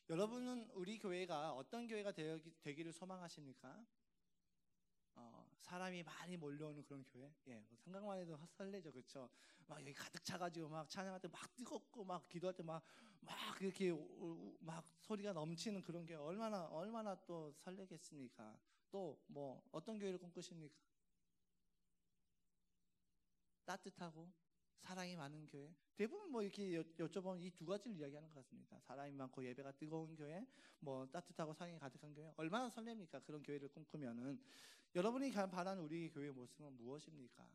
여러분은 우리 교회가 어떤 교회가 되기를 소망하십니까? 사람이 많이 몰려오는 그런 교회? 예, 뭐 생각만 해도 설레죠, 그렇죠? 막 여기 가득 차가지고 막 찬양할 때 막 뜨겁고 막 기도할 때 막 이렇게 막 소리가 넘치는 그런 교회 얼마나 또 설레겠습니까? 또 뭐 어떤 교회를 꿈꾸십니까? 따뜻하고 사랑이 많은 교회. 대부분 뭐 이렇게 여쭤보면 이 두 가지를 이야기하는 것 같습니다. 사랑이 많고 예배가 뜨거운 교회, 뭐 따뜻하고 사랑이 가득한 교회. 얼마나 설렙니까? 그런 교회를 꿈꾸면은. 여러분이 바라는 우리 교회의 모습은 무엇입니까?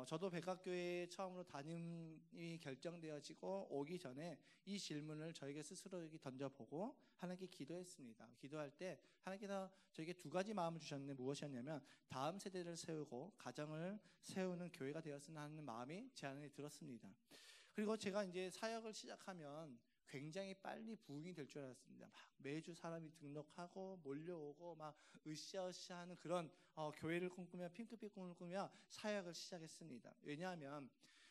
저도 백악교회에 처음으로 담임이 결정되어지고 오기 전에 이 질문을 저에게 스스로 던져보고 하나님께 기도했습니다. 기도할 때 하나님께서 저에게 두 가지 마음을 주셨는데 무엇이었냐면 다음 세대를 세우고 가정을 세우는 교회가 되었으면 하는 마음이 제 안에 들었습니다. 그리고 제가 이제 사역을 시작하면 굉장히 빨리 부흥이 될 줄 알았습니다. 막 매주 사람이 등록하고 몰려오고 막 으쌰으쌰하는 그런 교회를 꿈꾸며 핑크빛 꿈을 꾸며 사역을 시작했습니다. 왜냐하면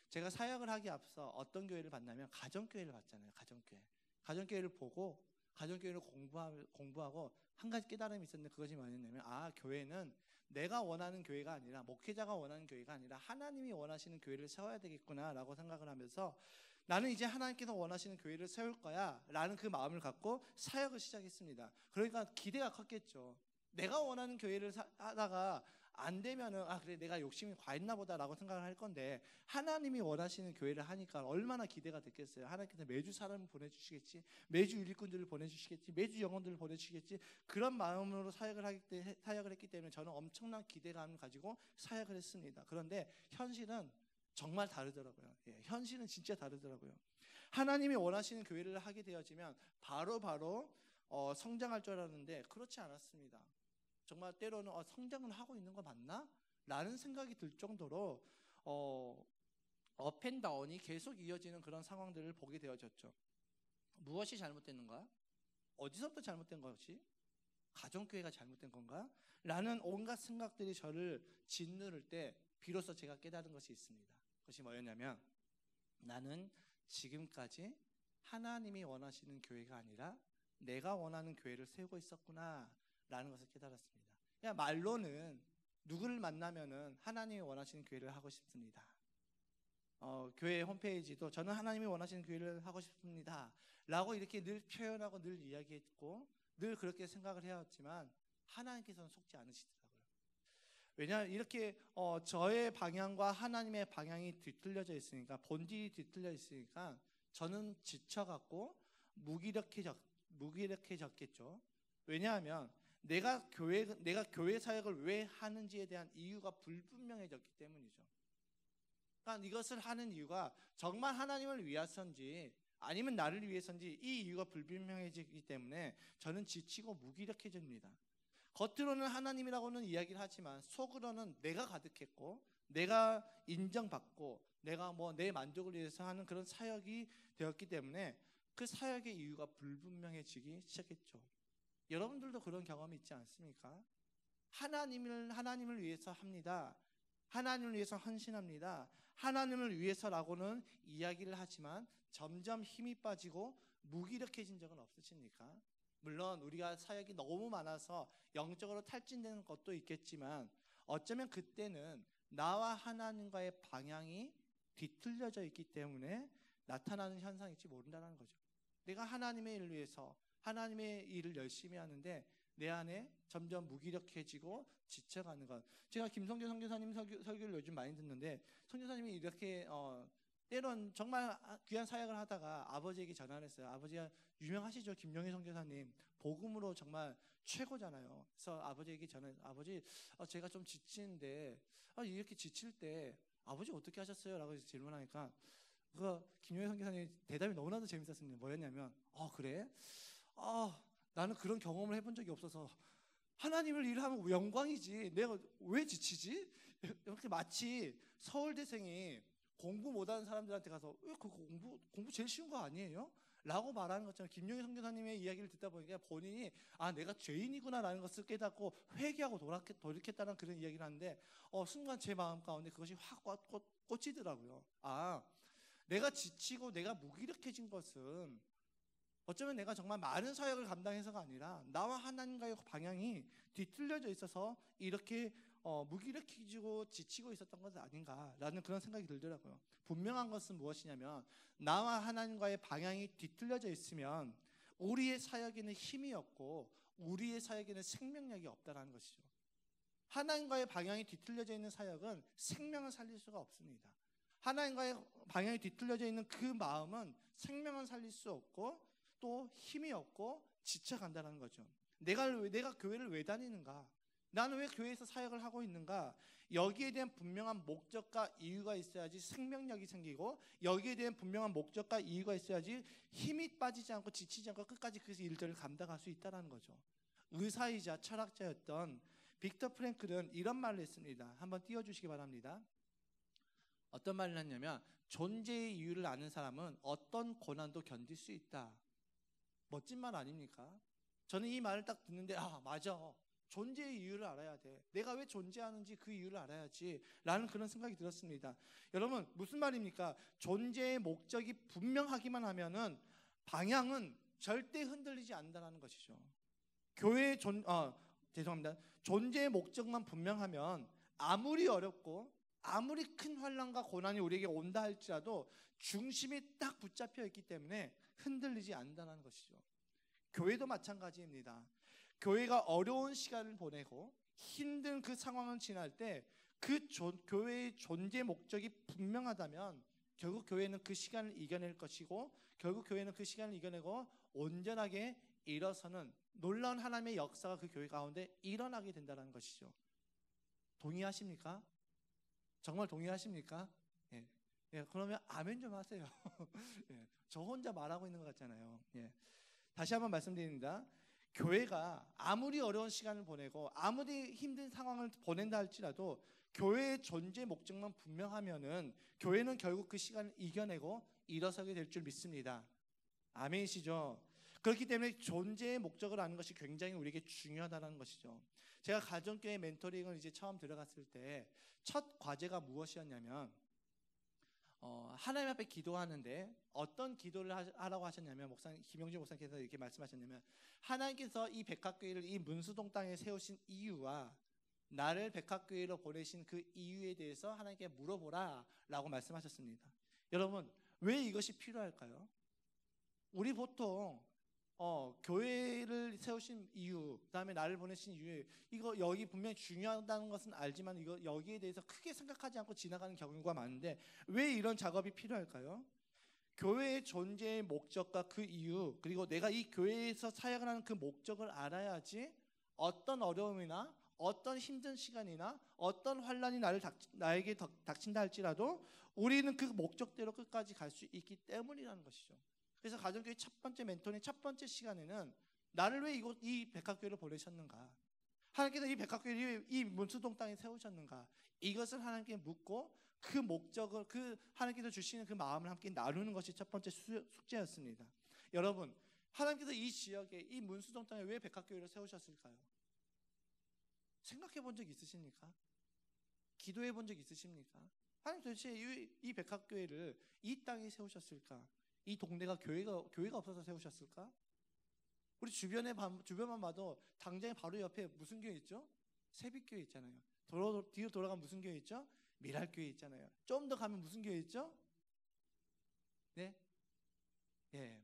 제가 사역을 하기 앞서 어떤 교회를 봤냐면 가정교회를 봤잖아요. 가정교회를 보고 가정교회를 공부하고 한 가지 깨달음이 있었는데 그것이 뭐였냐면 교회는 내가 원하는 교회가 아니라 목회자가 원하는 교회가 아니라 하나님이 원하시는 교회를 세워야 되겠구나 라고 생각을 하면서 나는 이제 하나님께서 원하시는 교회를 세울 거야 라는 그 마음을 갖고 사역을 시작했습니다. 그러니까 기대가 컸겠죠. 내가 원하는 교회를 하다가 안 되면은 그래 내가 욕심이 과했나 보다 라고 생각을 할 건데 하나님이 원하시는 교회를 하니까 얼마나 기대가 됐겠어요. 하나님께서 매주 사람을 보내주시겠지, 매주 일꾼들을 보내주시겠지, 매주 영혼들을 보내주시겠지, 그런 마음으로 사역을 했기 때문에 저는 엄청난 기대감을 가지고 사역을 했습니다. 그런데 현실은 정말 다르더라고요. 예, 현실은 진짜 다르더라고요. 하나님이 원하시는 교회를 하게 되어지면 바로 성장할 줄 알았는데 그렇지 않았습니다. 정말 때로는 성장은 하고 있는 거 맞나? 라는 생각이 들 정도로 업앤다운이 계속 이어지는 그런 상황들을 보게 되어졌죠. 무엇이 잘못됐는가? 어디서부터 잘못된 것이? 가정교회가 잘못된 건가? 라는 온갖 생각들이 저를 짓누를 때 비로소 제가 깨달은 것이 있습니다. 그것이 뭐였냐면 나는 지금까지 하나님이 원하시는 교회가 아니라 내가 원하는 교회를 세우고 있었구나 라는 것을 깨달았습니다. 그냥 말로는 누구를 만나면은 하나님이 원하시는 교회를 하고 싶습니다. 교회 홈페이지도 저는 하나님이 원하시는 교회를 하고 싶습니다 라고 이렇게 늘 표현하고 늘 이야기했고 늘 그렇게 생각을 해왔지만 하나님께서는 속지 않으시더라고요. 왜냐하면 이렇게 저의 방향과 하나님의 방향이 뒤틀려져 있으니까, 본질이 뒤틀려 있으니까 저는 지쳐갖고 무기력해졌겠죠. 왜냐하면 내가 교회 사역을 왜 하는지에 대한 이유가 불분명해졌기 때문이죠. 그러니까 이것을 하는 이유가 정말 하나님을 위해서인지 아니면 나를 위해서인지 이 이유가 불분명해지기 때문에 저는 지치고 무기력해집니다. 겉으로는 하나님이라고는 이야기를 하지만 속으로는 내가 가득했고 내가 인정받고 내가 내 만족을 위해서 하는 그런 사역이 되었기 때문에 그 사역의 이유가 불분명해지기 시작했죠. 여러분들도 그런 경험이 있지 않습니까? 하나님을 위해서 합니다. 하나님을 위해서 헌신합니다. 하나님을 위해서라고는 이야기를 하지만 점점 힘이 빠지고 무기력해진 적은 없으십니까? 물론 우리가 사역이 너무 많아서 영적으로 탈진되는 것도 있겠지만 어쩌면 그때는 나와 하나님과의 방향이 뒤틀려져 있기 때문에 나타나는 현상일지 모른다는 거죠. 내가 하나님의 일을 위해서 하나님의 일을 열심히 하는데 내 안에 점점 무기력해지고 지쳐가는 것. 제가 김성교 선교사님 설교를 요즘 많이 듣는데 선교사님이 이렇게 때론 정말 귀한 사역을 하다가 아버지에게 전화를 했어요. 아버지가 유명하시죠, 김용희 선교사님. 복음으로 정말 최고잖아요. 그래서 아버지에게 전화해서 아버지 제가 좀 지치는데 이렇게 지칠 때 아버지 어떻게 하셨어요? 라고 질문하니까 김용희 선교사님 대답이 너무나도 재밌었습니다. 뭐였냐면 그래? 나는 그런 경험을 해본 적이 없어서 하나님을 일하면 영광이지 내가 왜 지치지? 이렇게 마치 서울대생이 공부 못하는 사람들한테 가서 왜 그 공부 제일 쉬운 거 아니에요? 라고 말하는 것처럼 김용희 선교사님의 이야기를 듣다 보니까 본인이 내가 죄인이구나 라는 것을 깨닫고 회개하고 돌이켰다는 그런 이야기를 하는데 순간 제 마음 가운데 그것이 확 꽂히더라고요. 내가 지치고 내가 무기력해진 것은 어쩌면 내가 정말 많은 사역을 감당해서가 아니라 나와 하나님과의 방향이 뒤틀려져 있어서 이렇게 무기력해지고 지치고 있었던 것은 아닌가라는 그런 생각이 들더라고요. 분명한 것은 무엇이냐면 나와 하나님과의 방향이 뒤틀려져 있으면 우리의 사역에는 힘이 없고 우리의 사역에는 생명력이 없다는 것이죠. 하나님과의 방향이 뒤틀려져 있는 사역은 생명을 살릴 수가 없습니다. 하나님과의 방향이 뒤틀려져 있는 그 마음은 생명을 살릴 수 없고 또 힘이 없고 지쳐간다는 거죠. 내가 교회를 왜 다니는가? 나는 왜 교회에서 사역을 하고 있는가? 여기에 대한 분명한 목적과 이유가 있어야지 생명력이 생기고, 여기에 대한 분명한 목적과 이유가 있어야지 힘이 빠지지 않고 지치지 않고 끝까지 그 일들을 감당할 수 있다는 거죠. 의사이자 철학자였던 빅터 프랭클은 이런 말을 했습니다. 한번 띄워주시기 바랍니다. 어떤 말을 했냐면, 존재의 이유를 아는 사람은 어떤 고난도 견딜 수 있다. 멋진 말 아닙니까? 저는 이 말을 딱 듣는데 맞아, 존재의 이유를 알아야 돼. 내가 왜 존재하는지 그 이유를 알아야지 라는 그런 생각이 들었습니다. 여러분, 무슨 말입니까? 존재의 목적이 분명하기만 하면은 방향은 절대 흔들리지 않는다는 것이죠. 존재의 목적만 분명하면 아무리 어렵고 아무리 큰 환난과 고난이 우리에게 온다 할지라도 중심이 딱 붙잡혀 있기 때문에 흔들리지 않는다는 것이죠. 교회도 마찬가지입니다. 교회가 어려운 시간을 보내고 힘든 그 상황을 지날 때 교회의 존재 목적이 분명하다면 결국 교회는 그 시간을 이겨낼 것이고, 결국 교회는 그 시간을 이겨내고 온전하게 일어서는 놀라운 하나님의 역사가 그 교회 가운데 일어나게 된다는 것이죠. 동의하십니까? 정말 동의하십니까? 예. 예, 그러면 아멘 좀 하세요. 예, 저 혼자 말하고 있는 것 같잖아요. 예. 다시 한번 말씀드립니다. 교회가 아무리 어려운 시간을 보내고 아무리 힘든 상황을 보낸다 할지라도 교회의 존재 목적만 분명하면은 교회는 결국 그 시간을 이겨내고 일어서게 될 줄 믿습니다. 아멘이시죠? 그렇기 때문에 존재의 목적을 아는 것이 굉장히 우리에게 중요하다는 것이죠. 제가 가정교회 멘토링을 이제 처음 들어갔을 때 첫 과제가 무엇이었냐면, 하나님 앞에 기도하는데 어떤 기도를 하라고 하셨냐면, 김영준 목사님께서 이렇게 말씀하셨냐면, 하나님께서 이 백합교회를 이 문수동 땅에 세우신 이유와 나를 백합교회로 보내신 그 이유에 대해서 하나님께 물어보라 라고 말씀하셨습니다. 여러분, 왜 이것이 필요할까요? 우리 보통 교회를 세우신 이유, 그다음에 나를 보내신 이유, 이거 여기 분명히 중요하다는 것은 알지만 이거 여기에 대해서 크게 생각하지 않고 지나가는 경우가 많은데, 왜 이런 작업이 필요할까요? 교회의 존재의 목적과 그 이유, 그리고 내가 이 교회에서 사역을 하는 그 목적을 알아야지 어떤 어려움이나 어떤 힘든 시간이나 어떤 환난이 나에게 닥친다 할지라도 우리는 그 목적대로 끝까지 갈 수 있기 때문이라는 것이죠. 그래서 가정교회 첫 번째 멘토링 첫 번째 시간에는 나를 왜 이 백합교회로 보내셨는가, 하나님께서 이 백합교회를 이 문수동 땅에 세우셨는가, 이것을 하나님께 묻고 그 목적을, 그 하나님께서 주시는 그 마음을 함께 나누는 것이 첫 번째 숙제였습니다. 여러분, 하나님께서 이 지역에 이 문수동 땅에 왜 백합교회를 세우셨을까요? 생각해 본 적 있으십니까? 기도해 본 적 있으십니까? 하나님 도대체 이 백합교회를 이 땅에 세우셨을까? 이 동네가 교회가 없어서 세우셨을까? 우리 주변만 봐도 당장에 바로 옆에 무슨 교회 있죠? 새빛교회 있잖아요. 뒤로 돌아가면 무슨 교회 있죠? 미랄교회 있잖아요. 좀 더 가면 무슨 교회 있죠? 네? 예.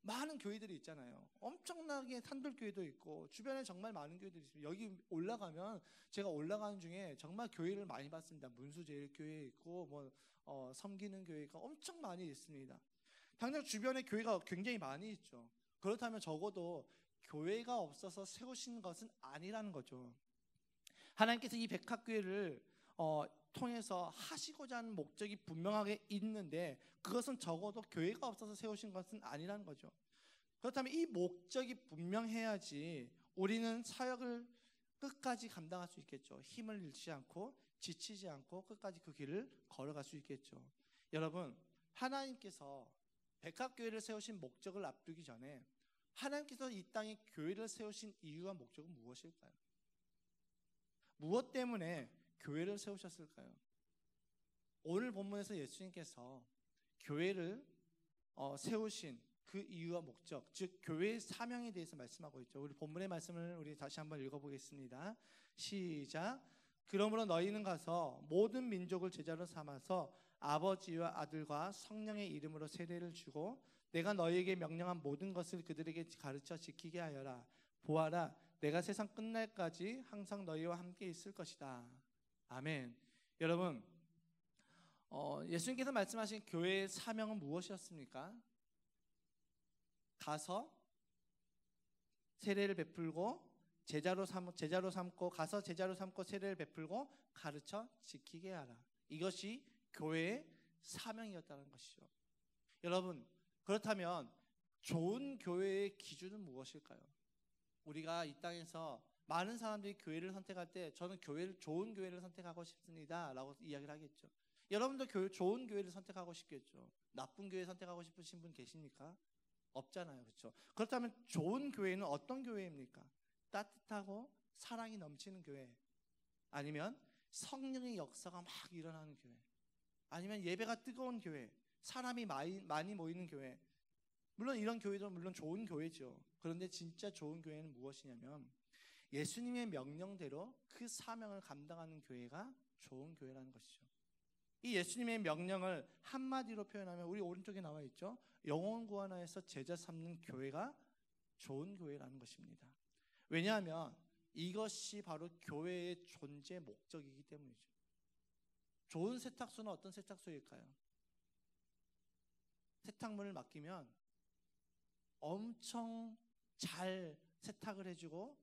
많은 교회들이 있잖아요. 엄청나게 산돌교회도 있고 주변에 정말 많은 교회들이 있습니다. 여기 올라가면 제가 올라가는 중에 정말 교회를 많이 봤습니다. 문수제일교회 있고 섬기는 교회가 엄청 많이 있습니다. 당장 주변에 교회가 굉장히 많이 있죠. 그렇다면 적어도 교회가 없어서 세우신 것은 아니라는 거죠. 하나님께서 이 백합교회를 통해서 하시고자 하는 목적이 분명하게 있는데, 그것은 적어도 교회가 없어서 세우신 것은 아니라는 거죠. 그렇다면 이 목적이 분명해야지 우리는 사역을 끝까지 감당할 수 있겠죠. 힘을 잃지 않고 지치지 않고 끝까지 그 길을 걸어갈 수 있겠죠. 여러분, 하나님께서 백합교회를 세우신 목적을 앞두기 전에 하나님께서 이 땅에 교회를 세우신 이유와 목적은 무엇일까요? 무엇 때문에 교회를 세우셨을까요? 오늘 본문에서 예수님께서 교회를 세우신 그 이유와 목적, 즉 교회의 사명에 대해서 말씀하고 있죠. 우리 본문의 말씀을 우리 다시 한번 읽어보겠습니다. 시작. 그러므로 너희는 가서 모든 민족을 제자로 삼아서 아버지와 아들과 성령의 이름으로 세례를 주고 내가 너희에게 명령한 모든 것을 그들에게 가르쳐 지키게 하여라. 보아라, 내가 세상 끝날까지 항상 너희와 함께 있을 것이다. 아멘. 여러분, 예수님께서 말씀하신 교회의 사명은 무엇이었습니까? 가서 세례를 베풀고 제자로 삼고 가서 제자로 삼고 세례를 베풀고 가르쳐 지키게 하라. 이것이 교회의 사명이었다는 것이죠. 여러분, 그렇다면 좋은 교회의 기준은 무엇일까요? 우리가 이 땅에서 많은 사람들이 교회를 선택할 때 저는 좋은 교회를 선택하고 싶습니다 라고 이야기를 하겠죠. 여러분도 좋은 교회를 선택하고 싶겠죠. 나쁜 교회 선택하고 싶으신 분 계십니까? 없잖아요. 그렇죠? 그렇다면 좋은 교회는 어떤 교회입니까? 따뜻하고 사랑이 넘치는 교회, 아니면 성령의 역사가 막 일어나는 교회, 아니면 예배가 뜨거운 교회, 사람이 많이 모이는 교회. 물론 이런 교회도 물론 좋은 교회죠. 그런데 진짜 좋은 교회는 무엇이냐면 예수님의 명령대로 그 사명을 감당하는 교회가 좋은 교회라는 것이죠. 이 예수님의 명령을 한마디로 표현하면 우리 오른쪽에 나와 있죠. 영혼 구원하여서 제자 삼는 교회가 좋은 교회라는 것입니다. 왜냐하면 이것이 바로 교회의 존재 목적이기 때문이죠. 좋은 세탁소는 어떤 세탁소일까요? 세탁물을 맡기면 엄청 잘 세탁을 해주고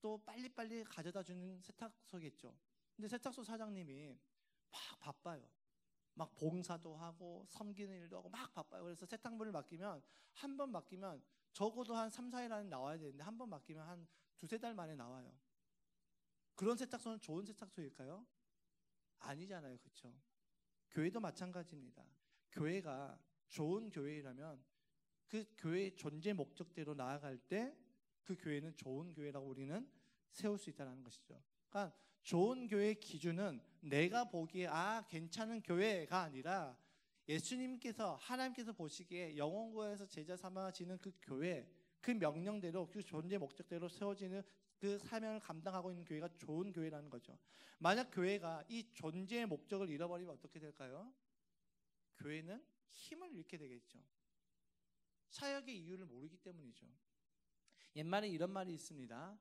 또 빨리빨리 가져다 주는 세탁소겠죠. 근데 세탁소 사장님이 막 바빠요. 막 봉사도 하고 섬기는 일도 하고 막 바빠요. 그래서 세탁물을 맡기면 한 번 맡기면 적어도 한 3, 4일 안에 나와야 되는데 한 번 맡기면 한 두세 달 만에 나와요. 그런 세탁소는 좋은 세탁소일까요? 아니잖아요. 그렇죠? 교회도 마찬가지입니다. 교회가 좋은 교회라면 그 교회의 존재 목적대로 나아갈 때 그 교회는 좋은 교회라고 우리는 세울 수 있다는 것이죠. 그러니까 좋은 교회의 기준은 내가 보기에 괜찮은 교회가 아니라 예수님께서 하나님께서 보시기에 영혼구원에서 제자 삼아지는 그 교회, 그 명령대로 그 존재 목적대로 세워지는 그 사명을 감당하고 있는 교회가 좋은 교회라는 거죠. 만약 교회가 이 존재의 목적을 잃어버리면 어떻게 될까요? 교회는 힘을 잃게 되겠죠. 사역의 이유를 모르기 때문이죠. 옛말에 이런 말이 있습니다.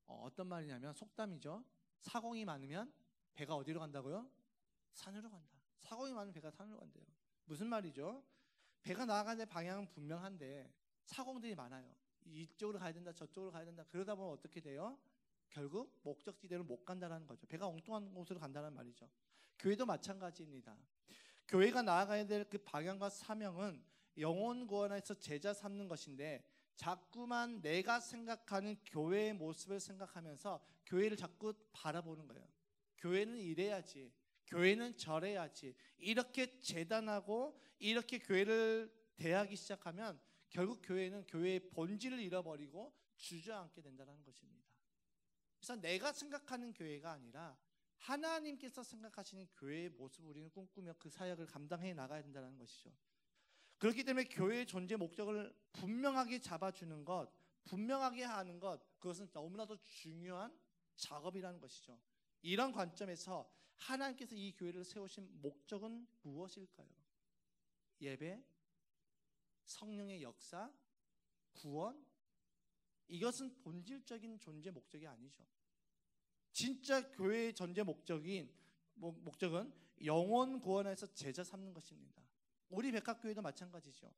어떤 말이냐면 속담이죠. 사공이 많으면 배가 어디로 간다고요? 산으로 간다. 사공이 많으면 배가 산으로 간대요. 무슨 말이죠? 배가 나아가는 방향은 분명한데 사공들이 많아요. 이쪽으로 가야 된다, 저쪽으로 가야 된다. 그러다 보면 어떻게 돼요? 결국 목적지대로 못 간다는 거죠. 배가 엉뚱한 곳으로 간다는 말이죠. 교회도 마찬가지입니다. 교회가 나아가야 될 그 방향과 사명은 영혼 구원에서 제자 삼는 것인데 자꾸만 내가 생각하는 교회의 모습을 생각하면서 교회를 자꾸 바라보는 거예요. 교회는 이래야지, 교회는 저래야지, 이렇게 재단하고 이렇게 교회를 대하기 시작하면 결국 교회는 교회의 본질을 잃어버리고 주저앉게 된다는 것입니다. 그래서 내가 생각하는 교회가 아니라 하나님께서 생각하시는 교회의 모습을 우리는 꿈꾸며 그 사역을 감당해 나가야 된다는 것이죠. 그렇기 때문에 교회의 존재 목적을 분명하게 잡아주는 것, 분명하게 하는 것, 그것은 너무나도 중요한 작업이라는 것이죠. 이런 관점에서 하나님께서 이 교회를 세우신 목적은 무엇일까요? 예배, 성령의 역사, 구원, 이것은 본질적인 존재 목적이 아니죠. 진짜 교회의 존재 목적은 영혼 구원에서 제자 삼는 것입니다. 우리 백합교회도 마찬가지죠.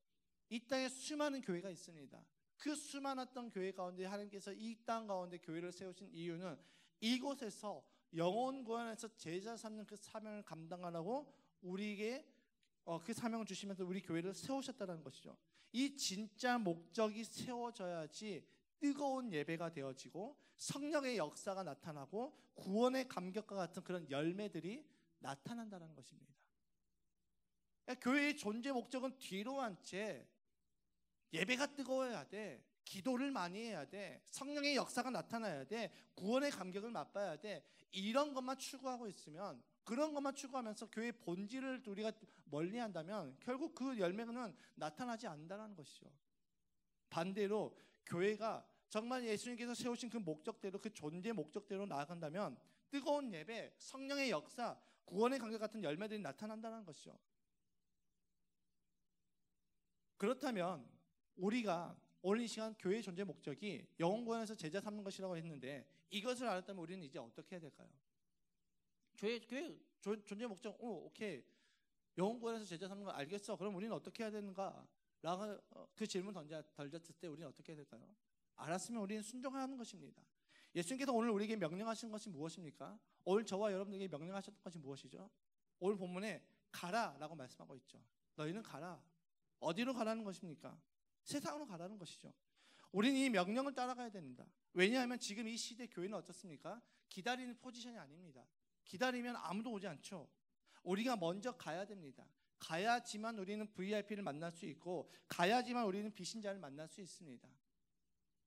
이 땅에 수많은 교회가 있습니다. 그 수많았던 교회 가운데 하나님께서 이 땅 가운데 교회를 세우신 이유는 이곳에서 영혼 구원에서 제자 삼는 그 사명을 감당하라고 우리에게 그 사명을 주시면서 우리 교회를 세우셨다는 것이죠. 이 진짜 목적이 세워져야지 뜨거운 예배가 되어지고 성령의 역사가 나타나고 구원의 감격과 같은 그런 열매들이 나타난다는 것입니다. 교회의 존재 목적은 뒤로 한 채 예배가 뜨거워야 돼, 기도를 많이 해야 돼, 성령의 역사가 나타나야 돼, 구원의 감격을 맛봐야 돼, 이런 것만 추구하고 있으면 그런 것만 추구하면서 교회의 본질을 우리가 멀리한다면 결국 그 열매는 나타나지 않는다는 것이죠. 반대로 교회가 정말 예수님께서 세우신 그 목적대로, 그 존재 목적대로 나아간다면 뜨거운 예배, 성령의 역사, 구원의 관계 같은 열매들이 나타난다는 것이죠. 그렇다면 우리가 오늘 이 시간 교회의 존재 목적이 영혼구원에서 제자 삼는 것이라고 했는데, 이것을 알았다면 우리는 이제 어떻게 해야 될까요? 교회 존재 목적, 오케이, 영혼구원에서 제자 삼는 거 알겠어. 그럼 우리는 어떻게 해야 되는가? 라고 그 질문 던졌을 때 우리는 어떻게 해야 될까요? 알았으면 우리는 순종하는 것입니다. 예수님께서 오늘 우리에게 명령하신 것이 무엇입니까? 오늘 저와 여러분들에게 명령하셨던 것이 무엇이죠? 오늘 본문에 가라라고 말씀하고 있죠. 너희는 가라. 어디로 가라는 것입니까? 세상으로 가라는 것이죠. 우리는 이 명령을 따라가야 됩니다. 왜냐하면 지금 이 시대 교회는 어떻습니까? 기다리는 포지션이 아닙니다. 기다리면 아무도 오지 않죠. 우리가 먼저 가야 됩니다. 가야지만 우리는 VIP를 만날 수 있고, 가야지만 우리는 비신자를 만날 수 있습니다.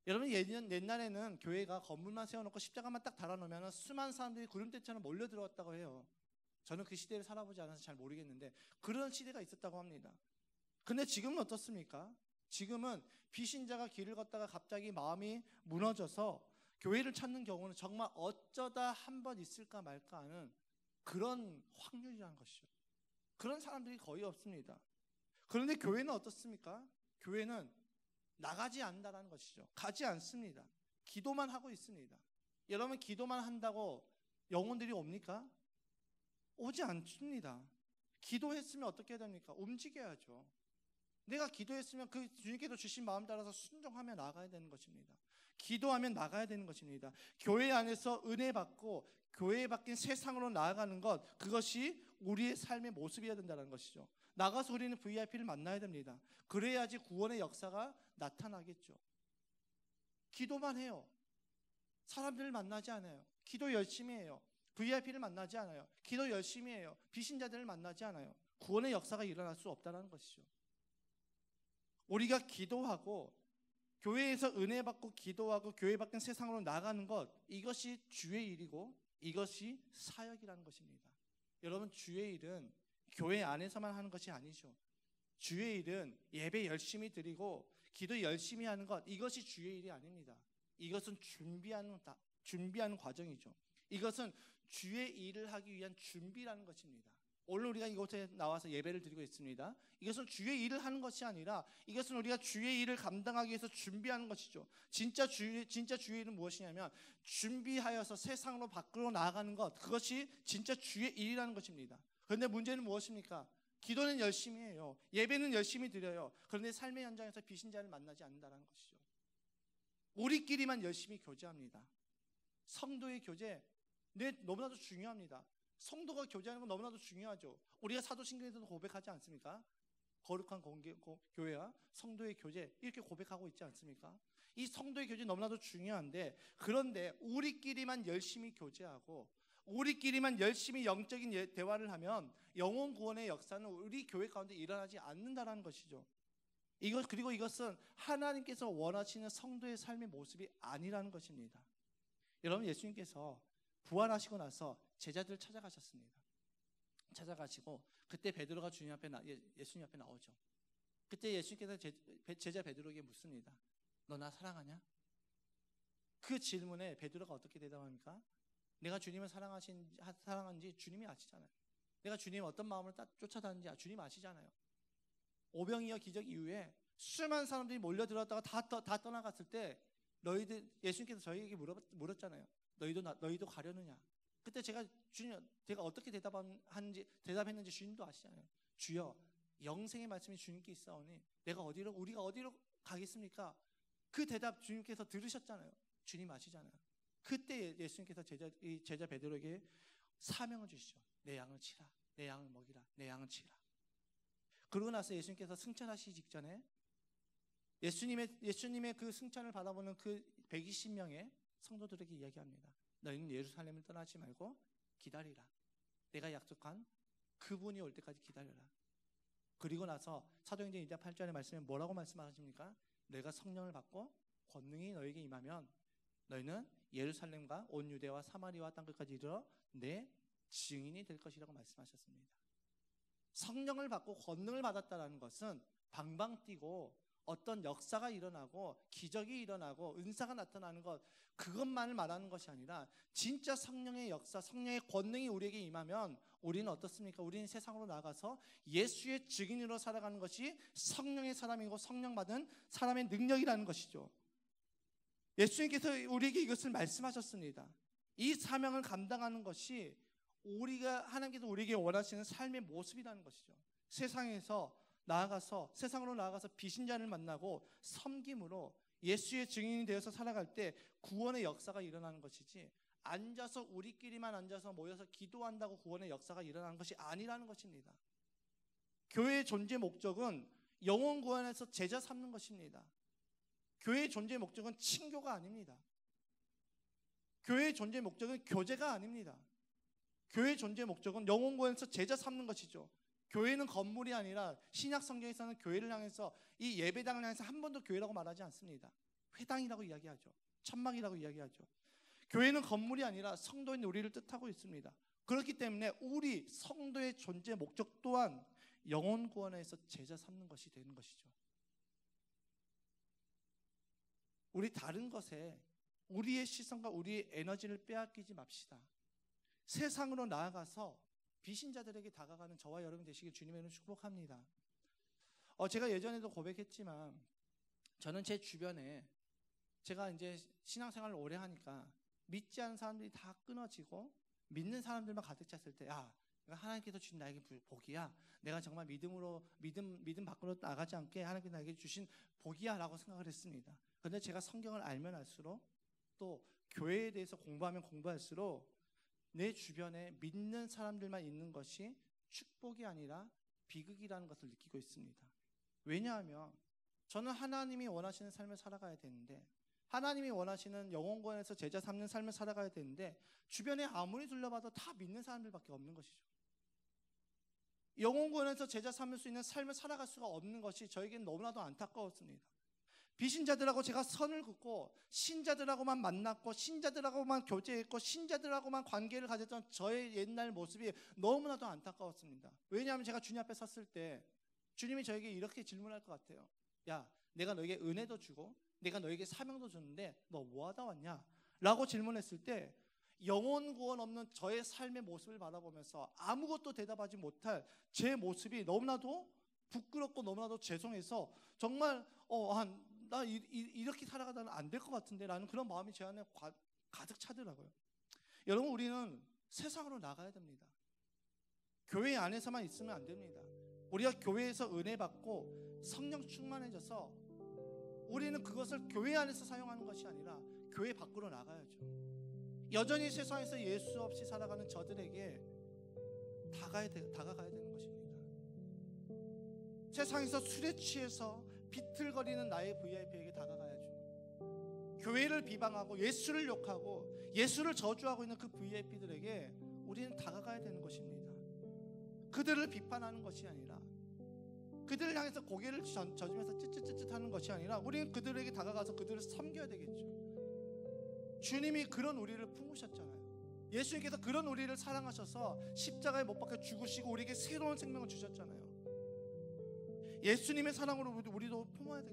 여러분, 옛날에는 교회가 건물만 세워놓고 십자가만 딱 달아놓으면 수많은 사람들이 구름대처럼 몰려 들어왔다고 해요. 저는 그 시대를 살아보지 않아서 잘 모르겠는데 그런 시대가 있었다고 합니다. 근데 지금은 어떻습니까? 지금은 비신자가 길을 걷다가 갑자기 마음이 무너져서 교회를 찾는 경우는 정말 어쩌다 한 번 있을까 말까 하는 그런 확률이라는 것이죠. 그런 사람들이 거의 없습니다. 그런데 교회는 어떻습니까? 교회는 나가지 않는다는 것이죠. 가지 않습니다. 기도만 하고 있습니다. 여러분, 기도만 한다고 영혼들이 옵니까? 오지 않습니다. 기도했으면 어떻게 해야 됩니까? 움직여야죠. 내가 기도했으면 그 주님께서 주신 마음 따라서 순종하며 나가야 되는 것입니다. 기도하면 나가야 되는 것입니다. 교회 안에서 은혜 받고 교회 밖인 세상으로 나아가는 것, 그것이 우리의 삶의 모습이어야 된다는 것이죠. 나가서 우리는 VIP를 만나야 됩니다. 그래야지 구원의 역사가 나타나겠죠. 기도만 해요. 사람들을 만나지 않아요. 기도 열심히 해요. VIP를 만나지 않아요. 기도 열심히 해요. 비신자들을 만나지 않아요. 구원의 역사가 일어날 수 없다는 것이죠. 우리가 기도하고 교회에서 은혜 받고 기도하고 교회 밖인 세상으로 나가는 것, 이것이 주의 일이고 이것이 사역이라는 것입니다. 여러분, 주의 일은 교회 안에서만 하는 것이 아니죠. 주의 일은 예배 열심히 드리고 기도 열심히 하는 것, 이것이 주의 일이 아닙니다. 이것은 준비하는 과정이죠. 이것은 주의 일을 하기 위한 준비라는 것입니다. 오늘 우리가 이곳에 나와서 예배를 드리고 있습니다. 이것은 주의 일을 하는 것이 아니라 이것은 우리가 주의 일을 감당하기 위해서 준비하는 것이죠. 진짜 주의 일은 무엇이냐면 준비하여서 세상으로 밖으로 나아가는 것, 그것이 진짜 주의 일이라는 것입니다. 그런데 문제는 무엇입니까? 기도는 열심히 해요. 예배는 열심히 드려요. 그런데 삶의 현장에서 비신자를 만나지 않는다는 것이죠. 우리끼리만 열심히 교제합니다. 성도의 교제, 너무나도 중요합니다. 성도가 교제하는 건 너무나도 중요하죠. 우리가 사도신경에서도 고백하지 않습니까? 거룩한 교회와 성도의 교제, 이렇게 고백하고 있지 않습니까? 이 성도의 교제 너무나도 중요한데, 그런데 우리끼리만 열심히 교제하고 우리끼리만 열심히 영적인 대화를 하면 영혼 구원의 역사는 우리 교회 가운데 일어나지 않는다는 것이죠. 그리고 이것은 하나님께서 원하시는 성도의 삶의 모습이 아니라는 것입니다. 여러분, 예수님께서 부활하시고 나서 제자들을 찾아가셨습니다. 찾아가시고 그때 베드로가 예수님 앞에 나오죠. 그때 예수님께서 제자 베드로에게 묻습니다. 너 나 사랑하냐? 그 질문에 베드로가 어떻게 대답합니까? 내가 주님을 사랑하는지 주님이 아시잖아요. 내가 주님 어떤 마음을 쫓아다니는지 주님 아시잖아요. 오병이어 기적 이후에 수많은 사람들이 몰려들었다가 다 떠나갔을 때 예수님께서 저희에게 물었잖아요. 너희도 가려느냐? 그때 제가 어떻게 대답했는지 주님도 아시잖아요. 주여, 영생의 말씀이 주님께 있사오니 우리가 어디로 가겠습니까? 그 대답 주님께서 들으셨잖아요. 주님 아시잖아요. 그때 예수님께서 제자 베드로에게 사명을 주시죠. 내 양을 치라, 내 양을 먹이라, 내 양을 치라. 그러고 나서 예수님께서 승천하시기 직전에 예수님의 그 승천을 받아보는 그 120명의 성도들에게 이야기합니다. 너희는 예루살렘을 떠나지 말고 기다리라. 내가 약속한 그분이 올 때까지 기다려라. 그리고 나서 사도행전 2장 8절의 말씀에 뭐라고 말씀하십니까? 내가 성령을 받고 권능이 너에게 임하면 너희는 예루살렘과 온 유대와 사마리아와 땅끝까지 이르러 내 증인이 될 것이라고 말씀하셨습니다. 성령을 받고 권능을 받았다는 것은 방방 뛰고 어떤 역사가 일어나고 기적이 일어나고 은사가 나타나는 것, 그것만을 말하는 것이 아니라 진짜 성령의 역사, 성령의 권능이 우리에게 임하면 우리는 어떻습니까? 우리는 세상으로 나가서 예수의 증인으로 살아가는 것이 성령의 사람이고 성령 받은 사람의 능력이라는 것이죠. 예수님께서 우리에게 이것을 말씀하셨습니다. 이 사명을 감당하는 것이 하나님께서 우리에게 원하시는 삶의 모습이라는 것이죠. 세상으로 나아가서 비신자를 만나고 섬김으로 예수의 증인이 되어서 살아갈 때 구원의 역사가 일어나는 것이지, 우리끼리만 앉아서 모여서 기도한다고 구원의 역사가 일어나는 것이 아니라는 것입니다. 교회의 존재 목적은 영혼 구원에서 제자 삼는 것입니다. 교회의 존재 목적은 친교가 아닙니다. 교회의 존재 목적은 교제가 아닙니다. 교회의 존재 목적은 영혼 구원에서 제자 삼는 것이죠. 교회는 건물이 아니라 신약 성경에서는 교회를 향해서, 이 예배당을 향해서 한 번도 교회라고 말하지 않습니다. 회당이라고 이야기하죠. 천막이라고 이야기하죠. 교회는 건물이 아니라 성도인 우리를 뜻하고 있습니다. 그렇기 때문에 우리 성도의 존재 목적 또한 영혼 구원에서 제자 삼는 것이 되는 것이죠. 우리 다른 것에 우리의 시선과 우리의 에너지를 빼앗기지 맙시다. 세상으로 나아가서 비신자들에게 다가가는 저와 여러분 되시길 주님의 이름으로 축복합니다. 제가 예전에도 고백했지만, 저는 제 주변에, 제가 이제 신앙생활을 오래 하니까 믿지 않는 사람들이 다 끊어지고 믿는 사람들만 가득 찼을 때, 하나님께서 주신 나에게 복이야, 내가 정말 믿음 밖으로 나가지 않게 하나님께서 나에게 주신 복이야 라고 생각을 했습니다. 그런데 제가 성경을 알면 알수록, 또 교회에 대해서 공부하면 공부할수록 내 주변에 믿는 사람들만 있는 것이 축복이 아니라 비극이라는 것을 느끼고 있습니다. 왜냐하면 저는 하나님이 원하시는 삶을 살아가야 되는데, 하나님이 원하시는 영혼 구원에서 제자 삼는 삶을 살아가야 되는데, 주변에 아무리 둘러봐도 다 믿는 사람들밖에 없는 것이죠. 영혼 구원에서 제자 삼을 수 있는 삶을 살아갈 수가 없는 것이 저에게는 너무나도 안타까웠습니다. 비신자들하고 제가 선을 긋고 신자들하고만 만났고 신자들하고만 교제했고 신자들하고만 관계를 가졌던 저의 옛날 모습이 너무나도 안타까웠습니다. 왜냐하면 제가 주님 앞에 섰을 때 주님이 저에게 이렇게 질문할 것 같아요. 야, 내가 너에게 은혜도 주고 내가 너에게 사명도 줬는데 너 뭐하다 왔냐? 라고 질문했을 때, 영혼 구원 없는 저의 삶의 모습을 바라보면서 아무것도 대답하지 못할 제 모습이 너무나도 부끄럽고 너무나도 죄송해서, 정말 나 이렇게 살아가다는 안 될 것 같은데 라는 그런 마음이 제 안에 가득 차더라고요. 여러분, 우리는 세상으로 나가야 됩니다. 교회 안에서만 있으면 안 됩니다. 우리가 교회에서 은혜 받고 성령 충만해져서 우리는 그것을 교회 안에서 사용하는 것이 아니라 교회 밖으로 나가야죠. 여전히 세상에서 예수 없이 살아가는 저들에게 다가가야 되는 것입니다. 세상에서 술에 취해서 비틀거리는 나의 VIP에게 다가가야죠. 교회를 비방하고 예수를 욕하고 예수를 저주하고 있는 그 VIP들에게 우리는 다가가야 되는 것입니다. 그들을 비판하는 것이 아니라, 그들을 향해서 고개를 젖으면서 찌릿찌릿 하는 것이 아니라, 우리는 그들에게 다가가서 그들을 섬겨야 되겠죠. 주님이 그런 우리를 품으셨잖아요. 예수님께서 그런 우리를 사랑하셔서 십자가에 못 박혀 죽으시고 우리에게 새로운 생명을 주셨잖아요. 예수님의 사랑으로 우리도 품어야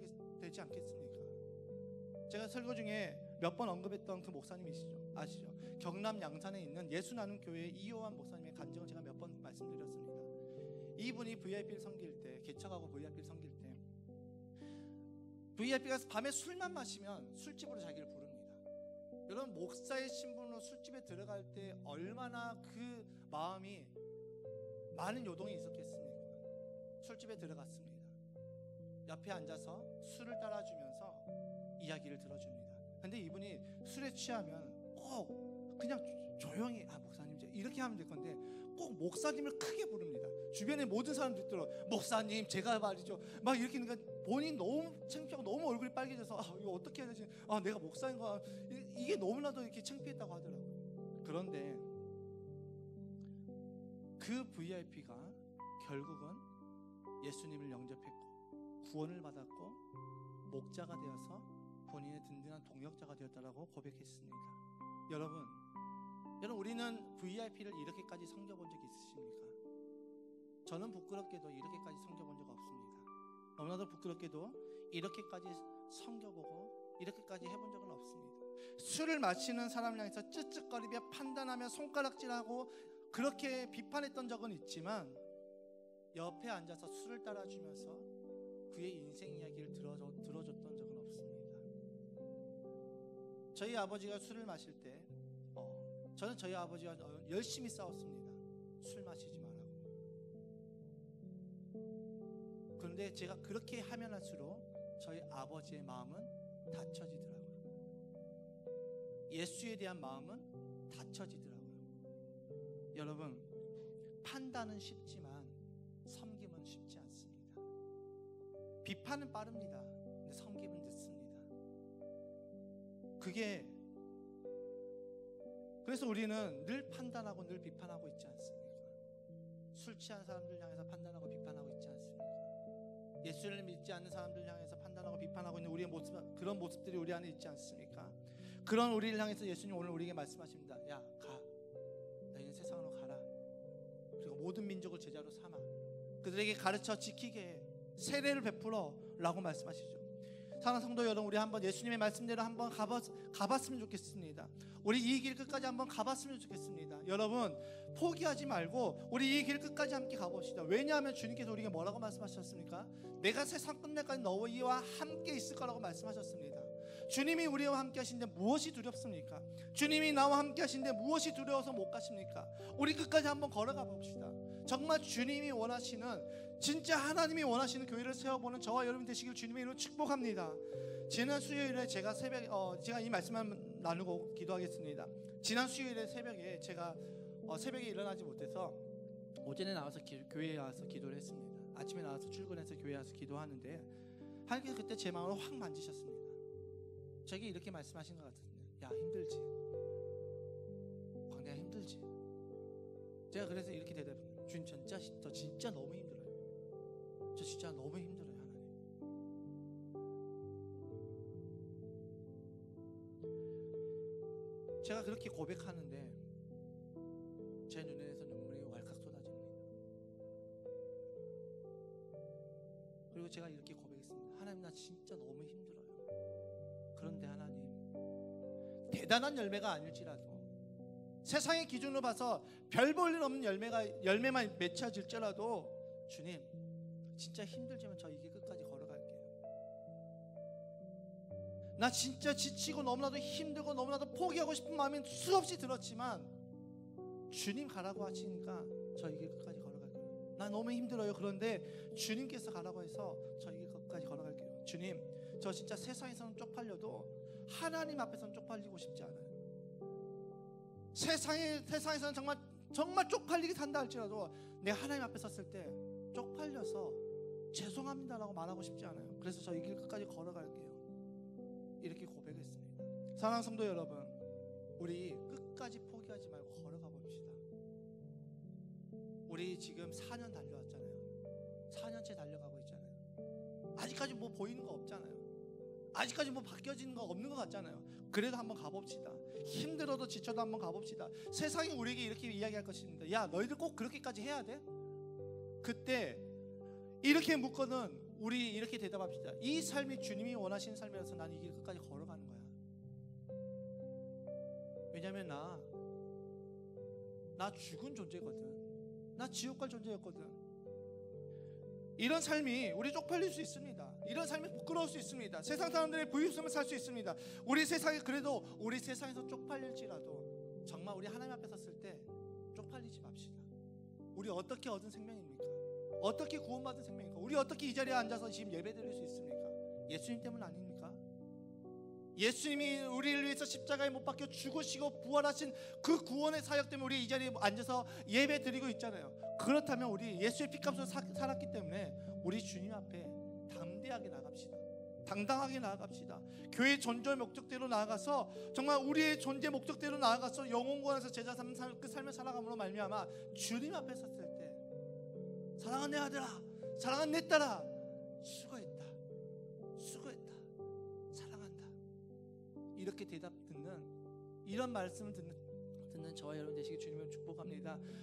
되지 않겠습니까? 제가 설교 중에 몇 번 언급했던 그 목사님이시죠? 아시죠? 경남 양산에 있는 예수 나눔 교회 이효환 목사님의 간증을 제가 몇 번 말씀드렸습니다. 이분이 VIP를 섬길 때, 개척하고 VIP를 섬길 때, VIP가 밤에 술만 마시면 술집으로 자기를 부릅니다. 여러분, 목사의 신분으로 술집에 들어갈 때 얼마나 그 마음이 많은 요동이 있었겠습니까? 술집에 들어갔습니다. 옆에 앉아서 술을 따라주면서 이야기를 들어줍니다. 근데 이분이 술에 취하면 꼭 그냥 조용히 목사님 이렇게 하면 될 건데, 꼭 목사님을 크게 부릅니다. 주변에 모든 사람들이 들어, 목사님 제가 말이죠 막 이렇게. 그러니까 본인 너무 창피하고 너무 얼굴이 빨개져서 이거 어떻게 해야 되지? 내가 목사인가? 이게 너무나도 이렇게 창피했다고 하더라고요. 그런데 그 VIP가 결국은 예수님을 영접했고 구원을 받았고 목자가 되어서 본인의 든든한 동역자가 되었다라고 고백했습니다. 여러분 우리는 VIP를 이렇게까지 섬겨본 적이 있으십니까? 저는 부끄럽게도 이렇게까지 섬겨본 적 없습니다. 너무나도 부끄럽게도 이렇게까지 섬겨보고 이렇게까지 해본 적은 없습니다. 술을 마시는 사람을 향해서 쯧쯧거리며 판단하며 손가락질하고 그렇게 비판했던 적은 있지만 옆에 앉아서 술을 따라주면서 그의 인생 이야기를 들어줬던 적은 없습니다. 저희 아버지가 술을 마실 때 저는 저희 아버지와 열심히 싸웠습니다. 술 마시지 말라고. 그런데 제가 그렇게 하면 할수록 저희 아버지의 마음은 닫혀지더라고요. 예수에 대한 마음은 닫혀지더라고요. 여러분, 판단은 쉽지만 섬김은 쉽지 않습니다. 비판은 빠릅니다. 근데 섬김은 늦습니다. 그래서 우리는 늘 판단하고 늘 비판하고 있지 않습니까? 술 취한 사람들 향해서 판단하고 비판하고 있지 않습니까? 예수를 믿지 않는 사람들 향해서 판단하고 비판하고 있는 우리의 모습, 그런 모습들이 우리 안에 있지 않습니까? 그런 우리를 향해서 예수님 오늘 우리에게 말씀하십니다. 야, 가. 너희는 세상으로 가라. 그리고 모든 민족을 제자로 삼아 그들에게 가르쳐 지키게 해. 세례를 베풀어 라고 말씀하시죠. 사랑하는 성도 여러분, 우리 한번 예수님의 말씀대로 한번 가봤으면 좋겠습니다. 우리 이 길 끝까지 한번 가봤으면 좋겠습니다. 여러분, 포기하지 말고 우리 이 길 끝까지 함께 가봅시다. 왜냐하면 주님께서 우리에게 뭐라고 말씀하셨습니까? 내가 세상 끝날까지 너희와 함께 있을 거라고 말씀하셨습니다. 주님이 우리와 함께 하시는데 무엇이 두렵습니까? 주님이 나와 함께 하시는데 무엇이 두려워서 못 가십니까? 우리 끝까지 한번 걸어가 봅시다. 정말 주님이 원하시는, 진짜 하나님이 원하시는 교회를 세워보는 저와 여러분 되시길 주님의 이름으로 축복합니다. 지난 수요일에 제가 이 말씀을 나누고 기도하겠습니다. 지난 수요일에 새벽에 제가 새벽에 일어나지 못해서 오전에 나와서 교회에 와서 기도를 했습니다. 아침에 나와서 출근해서 교회에 와서 기도하는데 하나님께서 그때 제 마음을 확 만지셨습니다. 저에게 이렇게 말씀하신 것 같은데, 야, 힘들지? 광대야, 힘들지? 제가 그래서 이렇게 대답합니다. 주님, 저 진짜 너무 힘들어요. 저 진짜 너무 힘들어요, 하나님. 제가 그렇게 고백하는데 제 눈에서 눈물이 왈칵 쏟아집니다. 그리고 제가 이렇게 고백했습니다. 하나님, 나 진짜 너무 힘들어요. 그런데 하나님, 대단한 열매가 아닐지라도, 세상의 기준으로 봐서 별 볼 일 없는 열매만 맺혀질지라도 주님, 진짜 힘들지만 저 이 길 끝까지 걸어갈게요. 나 진짜 지치고 너무나도 힘들고 너무나도 포기하고 싶은 마음이 수없이 들었지만 주님 가라고 하시니까 저 이 길 끝까지 걸어갈게요. 나 너무 힘들어요. 그런데 주님께서 가라고 해서 저 이 길 끝까지 걸어갈게요. 주님, 저 진짜 세상에서는 쪽팔려도 하나님 앞에서는 쪽팔리고 싶지 않아요. 세상에서는 정말 쪽팔리게 산다 할지라도 내가 하나님 앞에 섰을 때 쪽팔려서 죄송합니다라고 말하고 싶지 않아요. 그래서 저 이 길 끝까지 걸어갈게요. 이렇게 고백했습니다. 사랑하는 성도 여러분, 우리 끝까지 포기하지 말고 걸어가 봅시다. 우리 지금 4년 달려왔잖아요. 4년째 달려가고 있잖아요. 아직까지 뭐 보이는 거 없잖아요. 아직까지 뭐 바뀌어지는 거 없는 것 같잖아요. 그래도 한번 가봅시다. 힘들어도 지쳐도 한번 가봅시다. 세상이 우리에게 이렇게 이야기할 것입니다. 야, 너희들 꼭 그렇게까지 해야 돼? 그때 이렇게 묻거든 우리 이렇게 대답합시다. 이 삶이 주님이 원하시는 삶이라서 나는 이 길 끝까지 걸어가는 거야. 왜냐면 나 죽은 존재거든. 나 지옥 갈 존재였거든. 이런 삶이 우리 쪽팔릴 수 있습니다. 이런 삶이 부끄러울 수 있습니다. 세상 사람들의 부유성을 살 수 있습니다. 우리 세상에, 그래도 우리 세상에서 쪽팔릴지라도 정말 우리 하나님 앞에 섰을 때 쪽팔리지 맙시다. 우리 어떻게 얻은 생명입니까? 어떻게 구원받은 생명입니까? 우리 어떻게 이 자리에 앉아서 지금 예배 드릴 수 있습니까? 예수님 때문 아닙니까? 예수님이 우리를 위해서 십자가에 못 박혀 죽으시고 부활하신 그 구원의 사역 때문에 우리 이 자리에 앉아서 예배 드리고 있잖아요. 그렇다면 우리 예수의 피값으로 살았기 때문에 우리 주님 앞에 담대하게 나갑시다. 당당하게 나아갑시다. 교회의 존재 목적대로 나아가서 정말 우리의 존재 목적대로 나아가서 영혼권에서 제자 삼는 그 삶을 살아감으로 말미암아 주님 앞에 섰을 때, 사랑하는 내 아들아, 사랑하는 내 딸아, 수고했다, 사랑한다, 이렇게 대답 듣는 이런 말씀을 듣는 저와 여러분 되시길 주님을 축복합니다.